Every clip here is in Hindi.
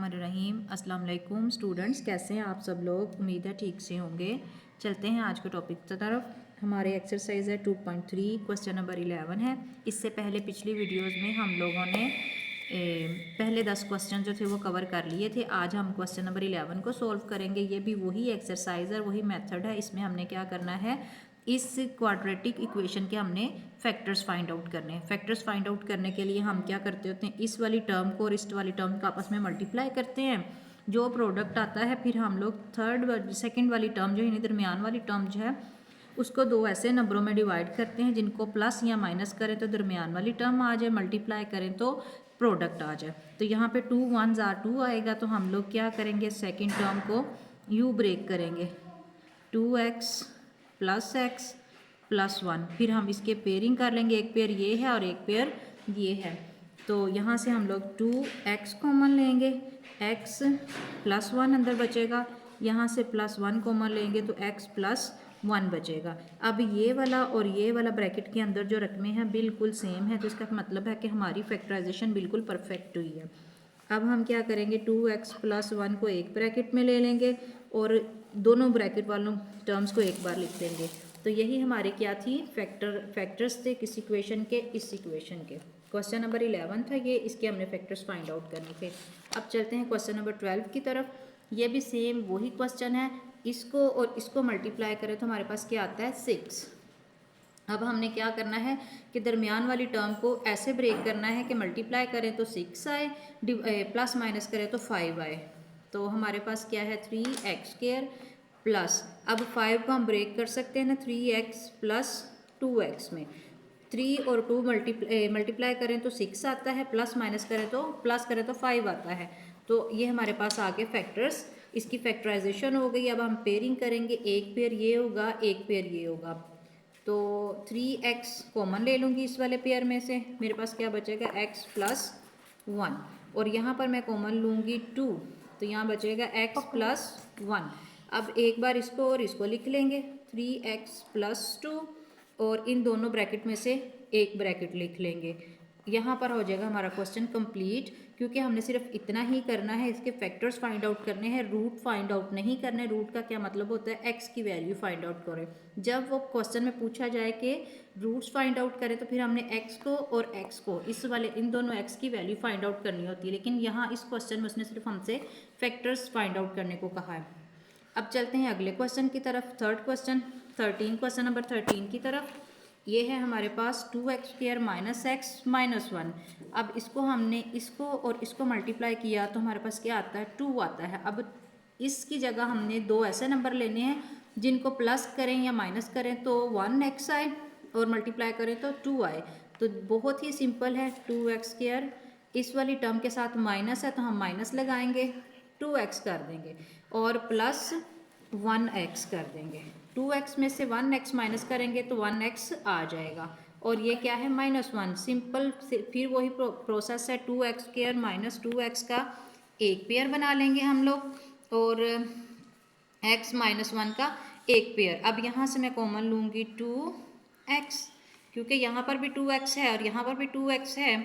बिस्मिल्लाहिर्रहमानिर्रहीम। अस्सलाम वालेकुम स्टूडेंट्स, कैसे हैं आप सब लोग? उम्मीद है ठीक से होंगे। चलते हैं आज के टॉपिक की तरफ। हमारे एक्सरसाइज है 2.3, क्वेश्चन नंबर 11 है। इससे पहले पिछली वीडियोस में हम लोगों ने पहले 10 क्वेश्चन जो थे वो कवर कर लिए थे। आज हम क्वेश्चन नंबर 11 को सॉल्व करेंगे। ये भी वही एक्सरसाइज है, वही मेथड है। इसमें हमने क्या करना है, इस क्वाड्रेटिक इक्वेशन के हमने फैक्टर्स फाइंड आउट करने हैं। फैक्टर्स फाइंड आउट करने के लिए हम क्या करते होते हैं, इस वाली टर्म को और इस वाली टर्म को आपस में मल्टीप्लाई करते हैं। जो प्रोडक्ट आता है फिर हम लोग सेकंड वाली टर्म जो है, दरमियान वाली टर्म जो है उसको दो ऐसे नंबरों में डिवाइड करते हैं जिनको प्लस या माइनस करें तो दरमियान वाली टर्म आ जाए, मल्टीप्लाई करें तो प्रोडक्ट आ जाए। तो यहाँ पे 2 1s are 2 आएगा, तो हम लोग क्या करेंगे, सेकेंड टर्म को यू ब्रेक करेंगे, 2x प्लस एक्स प्लस 1। फिर हम इसके पेयरिंग कर लेंगे, एक पेयर ये है और एक पेयर ये है। तो यहाँ से हम लोग 2x कॉमन लेंगे, x प्लस 1 अंदर बचेगा। यहाँ से प्लस 1 कॉमन लेंगे तो x प्लस 1 बचेगा। अब ये वाला और ये वाला ब्रैकेट के अंदर जो रकमें हैं बिल्कुल सेम है, तो इसका मतलब है कि हमारी फैक्टराइजेशन बिल्कुल परफेक्ट हुई है। अब हम क्या करेंगे, 2x प्लस 1 को एक ब्रैकेट में ले लेंगे और दोनों ब्रैकेट वालों टर्म्स को एक बार लिख लेंगे। तो यही हमारे क्या थी, फैक्टर्स थे किस इक्वेशन के, इस इक्वेशन के। क्वेश्चन नंबर 11 था ये, इसके हमने फैक्टर्स फाइंड आउट करने थे। अब चलते हैं क्वेश्चन नंबर 12 की तरफ। ये भी सेम वही क्वेश्चन है। इसको और इसको मल्टीप्लाई करें तो हमारे पास क्या आता है, 6। अब हमने क्या करना है कि दरमियान वाली टर्म को ऐसे ब्रेक करना है कि मल्टीप्लाई करें तो 6 आए, प्लस माइनस करें तो 5 आए। तो हमारे पास क्या है, 3x² प्लस, अब 5 को हम ब्रेक कर सकते हैं ना 3x प्लस 2x में। 3 और 2 मल्टीप्लाई करें तो 6 आता है, प्लस माइनस करें तो 5 आता है। तो ये हमारे पास आगे फैक्टर्स, इसकी फैक्टराइजेशन हो गई। अब हम पेयरिंग करेंगे, एक पेयर ये होगा, एक पेयर ये होगा। तो 3x कॉमन ले लूँगी इस वाले पेयर में से, मेरे पास क्या बचेगा, x प्लस 1। और यहाँ पर मैं कॉमन लूँगी 2, तो यहाँ बचेगा x प्लस 1। अब एक बार इसको और इसको लिख लेंगे, 3x प्लस 2, और इन दोनों ब्रैकेट में से एक ब्रैकेट लिख लेंगे। यहाँ पर हो जाएगा हमारा क्वेश्चन कंप्लीट, क्योंकि हमने सिर्फ इतना ही करना है, इसके फैक्टर्स फाइंड आउट करने हैं, रूट फाइंड आउट नहीं करने। रूट का क्या मतलब होता है, x की वैल्यू फाइंड आउट करें। जब वो क्वेश्चन में पूछा जाए कि रूट्स फाइंड आउट करें तो फिर हमने x को और x को, इस वाले इन दोनों x की वैल्यू फाइंड आउट करनी होती है, लेकिन यहाँ इस क्वेश्चन में उसने सिर्फ हमसे फैक्टर्स फाइंड आउट करने को कहा है। अब चलते हैं अगले क्वेश्चन की तरफ, थर्ड क्वेश्चन 13, क्वेश्चन नंबर 13 की तरफ। ये है हमारे पास 2x² माइनस एक्स माइनस 1। अब इसको हमने इसको और इसको मल्टीप्लाई किया तो हमारे पास क्या आता है, 2 आता है। अब इसकी जगह हमने दो ऐसे नंबर लेने हैं जिनको प्लस करें या माइनस करें तो 1x आए और मल्टीप्लाई करें तो 2 आए। तो बहुत ही सिंपल है, 2x², इस वाली टर्म के साथ माइनस है तो हम माइनस लगाएंगे, 2x कर देंगे और प्लस 1x कर देंगे। 2x में से 1x माइनस करेंगे तो 1x आ जाएगा, और ये क्या है, -1। सिंपल, फिर वही प्रोसेस है, 2x² माइनस 2x का एक पेयर बना लेंगे हम लोग और x माइनस 1 का एक पेयर। अब यहाँ से मैं कॉमन लूँगी 2x, क्योंकि यहाँ पर भी 2x है और यहाँ पर भी 2x है,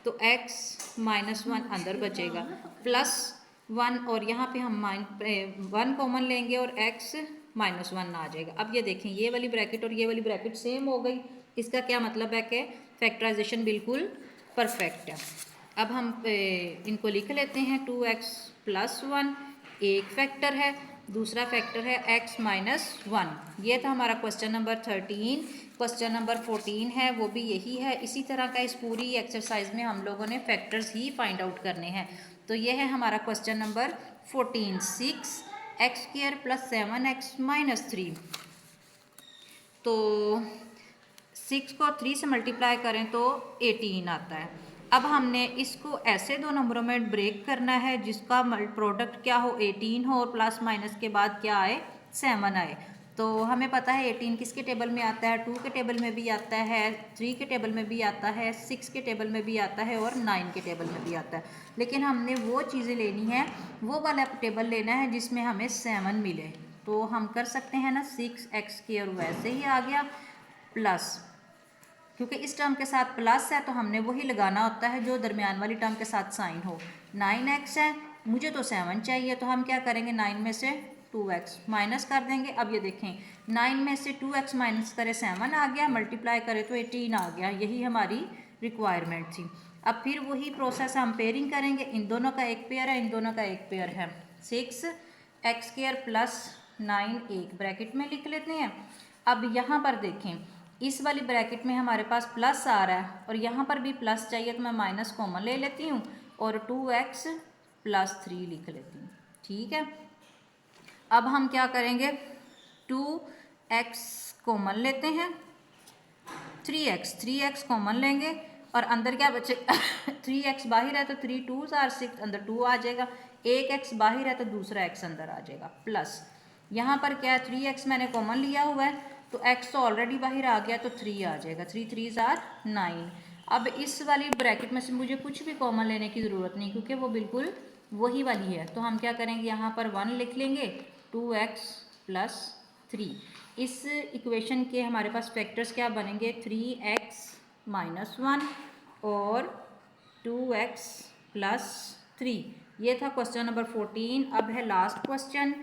तो x माइनस 1 अंदर बचेगा, प्लस 1, और यहाँ पे हम 1 कॉमन लेंगे और x माइनस 1 आ जाएगा। अब ये देखें, ये वाली ब्रैकेट और ये वाली ब्रैकेट सेम हो गई। इसका क्या मतलब है कि फैक्टराइजेशन बिल्कुल परफेक्ट है। अब हम इनको लिख लेते हैं, 2x प्लस 1 एक फैक्टर है, दूसरा फैक्टर है x माइनस 1। ये था हमारा क्वेश्चन नंबर 13। क्वेश्चन नंबर 14 है, वो भी यही है। इसी तरह का इस पूरी एक्सरसाइज में हम लोगों ने फैक्टर्स ही फाइंड आउट करने हैं। तो ये है हमारा question number 14, 6x² plus 7x minus 3। तो 6 को 3 से मल्टीप्लाई करें तो 18 आता है। अब हमने इसको ऐसे दो नंबरों में ब्रेक करना है जिसका प्रोडक्ट क्या हो, 18 हो और प्लस माइनस के बाद क्या आए, 7 आए। तो हमें पता है 18 किसके टेबल में आता है, 2 के टेबल में भी आता है, 3 के टेबल में भी आता है, 6 के टेबल में भी आता है और 9 के टेबल में भी आता है। लेकिन हमने वो चीज़ें लेनी है, वो वाला टेबल लेना है जिसमें हमें 7 मिले। तो हम कर सकते हैं ना, 6x² वैसे ही आ गया, प्लस, क्योंकि इस टर्म के साथ प्लस है तो हमने वही लगाना होता है जो दरमियान वाली टर्म के साथ साइन हो। 9x है मुझे तो 7 चाहिए, तो हम क्या करेंगे 9 में से 2x माइनस कर देंगे। अब ये देखें 9 में से 2x माइनस करें 7 आ गया, मल्टीप्लाई करें तो 18 आ गया। यही हमारी रिक्वायरमेंट थी। अब फिर वही प्रोसेस हम पेयरिंग करेंगे। इन दोनों का एक पेयर है, इन दोनों का एक पेयर है। 6x² प्लस 9 एक ब्रैकेट में लिख लेते हैं। अब यहाँ पर देखें इस वाली ब्रैकेट में हमारे पास प्लस आ रहा है और यहाँ पर भी प्लस चाहिए, तो मैं माइनस कॉमन ले लेती हूँ और 2x प्लस 3 लिख लेती हूँ। ठीक है, अब हम क्या करेंगे 2x कॉमन लेते हैं, 3x कॉमन लेंगे और अंदर क्या बचे 3x बाहर है तो 3 2s are 6, अंदर 2 आ जाएगा। एक x बाहर है तो दूसरा x अंदर आ जाएगा। प्लस यहाँ पर क्या है 3x मैंने कॉमन लिया हुआ है तो x तो ऑलरेडी बाहर आ गया तो 3 आ जाएगा। 3 3s are 9। अब इस वाली ब्रैकेट में से मुझे कुछ भी कॉमन लेने की ज़रूरत नहीं क्योंकि वो बिल्कुल वही वाली है। तो हम क्या करेंगे यहाँ पर 1 लिख लेंगे, 2x प्लस 3। इस इक्वेशन के हमारे पास फैक्टर्स क्या बनेंगे 3x माइनस 1 और 2x प्लस 3। ये था क्वेश्चन नंबर 14। अब है लास्ट क्वेश्चन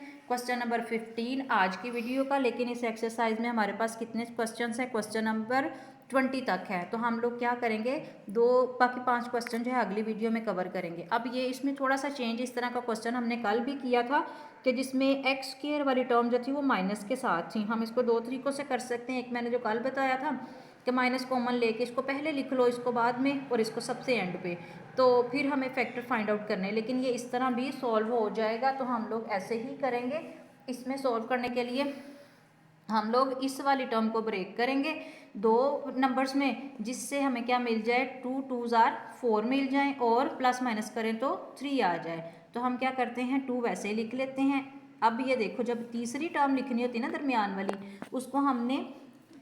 नंबर 15 आज की वीडियो का। लेकिन इस एक्सरसाइज में हमारे पास कितने क्वेश्चन है, क्वेश्चन नंबर 20 तक है। तो हम लोग क्या करेंगे बाकी 5 क्वेश्चन जो है अगली वीडियो में कवर करेंगे। अब ये इसमें थोड़ा सा चेंज, इस तरह का क्वेश्चन हमने कल भी किया था कि जिसमें x² वाली टर्म जो थी वो माइनस के साथ थी। हम इसको 2 तरीक़ों से कर सकते हैं। एक मैंने जो कल बताया था कि माइनस कॉमन लेके इसको पहले लिख लो, इसको बाद में, और इसको सबसे एंड पे, तो फिर हमें फैक्टर फाइंड आउट करने। लेकिन ये इस तरह भी सॉल्व हो जाएगा, तो हम लोग ऐसे ही करेंगे। इसमें सॉल्व करने के लिए हम लोग इस वाली टर्म को ब्रेक करेंगे 2 नंबर्स में, जिससे हमें क्या मिल जाए 2 2s are 4 मिल जाए और प्लस माइनस करें तो 3 आ जाए। तो हम क्या करते हैं 2 वैसे ही लिख लेते हैं। अब ये देखो जब तीसरी टर्म लिखनी होती है ना दरमियान वाली, उसको हमने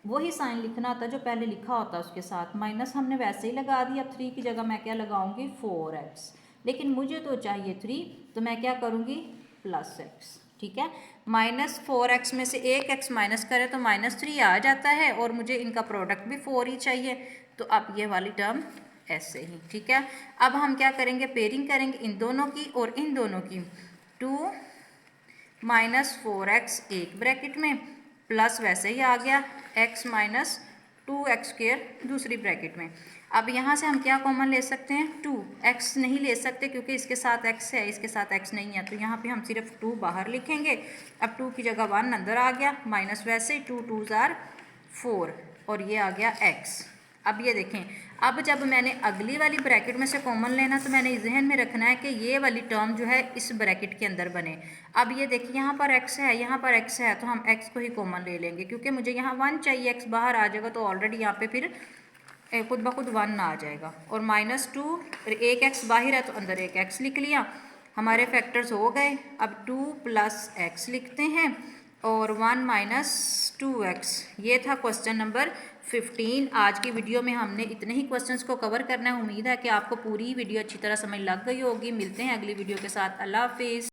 वही साइन लिखना होता है जो पहले लिखा होता है उसके साथ। माइनस हमने वैसे ही लगा दिया। 3 की जगह मैं क्या लगाऊंगी 4x, लेकिन मुझे तो चाहिए 3, तो मैं क्या करूँगी प्लस x। ठीक है, -4x में से एक x माइनस करें तो -3 आ जाता है और मुझे इनका प्रोडक्ट भी 4 ही चाहिए। तो अब ये वाली टर्म ऐसे ही। ठीक है, अब हम क्या करेंगे पेयरिंग करेंगे इन दोनों की और इन दोनों की। 2 -4x एक ब्रैकेट में प्लस वैसे ही आ गया x माइनस 2x² दूसरी ब्रैकेट में। अब यहाँ से हम क्या कॉमन ले सकते हैं 2। x नहीं ले सकते क्योंकि इसके साथ x है, इसके साथ x नहीं है, तो यहाँ पे हम सिर्फ 2 बाहर लिखेंगे। अब 2 की जगह 1 अंदर आ गया, माइनस वैसे ही 2 2s are 4 और ये आ गया x। अब ये देखें, अब जब मैंने अगली वाली ब्रैकेट में से कॉमन लेना तो मैंने जहन में रखना है कि ये वाली टर्म जो है इस ब्रैकेट के अंदर बने। अब ये देखिए यहाँ पर x है, यहाँ पर x है, तो हम x को ही कॉमन ले लेंगे क्योंकि मुझे यहाँ 1 चाहिए। x बाहर आ जाएगा तो ऑलरेडी यहाँ पे फिर खुद ब खुद 1 आ जाएगा। और -2 एक x बाहर है तो अंदर एक x लिख लिया। हमारे फैक्टर्स हो गए। अब 2 प्लस x लिखते हैं और 1 - 2x। ये था क्वेश्चन नंबर 15। आज की वीडियो में हमने इतने ही क्वेश्चंस को कवर करना है। उम्मीद है कि आपको पूरी वीडियो अच्छी तरह समझ लग गई होगी। मिलते हैं अगली वीडियो के साथ। अल्लाह हाफिज़।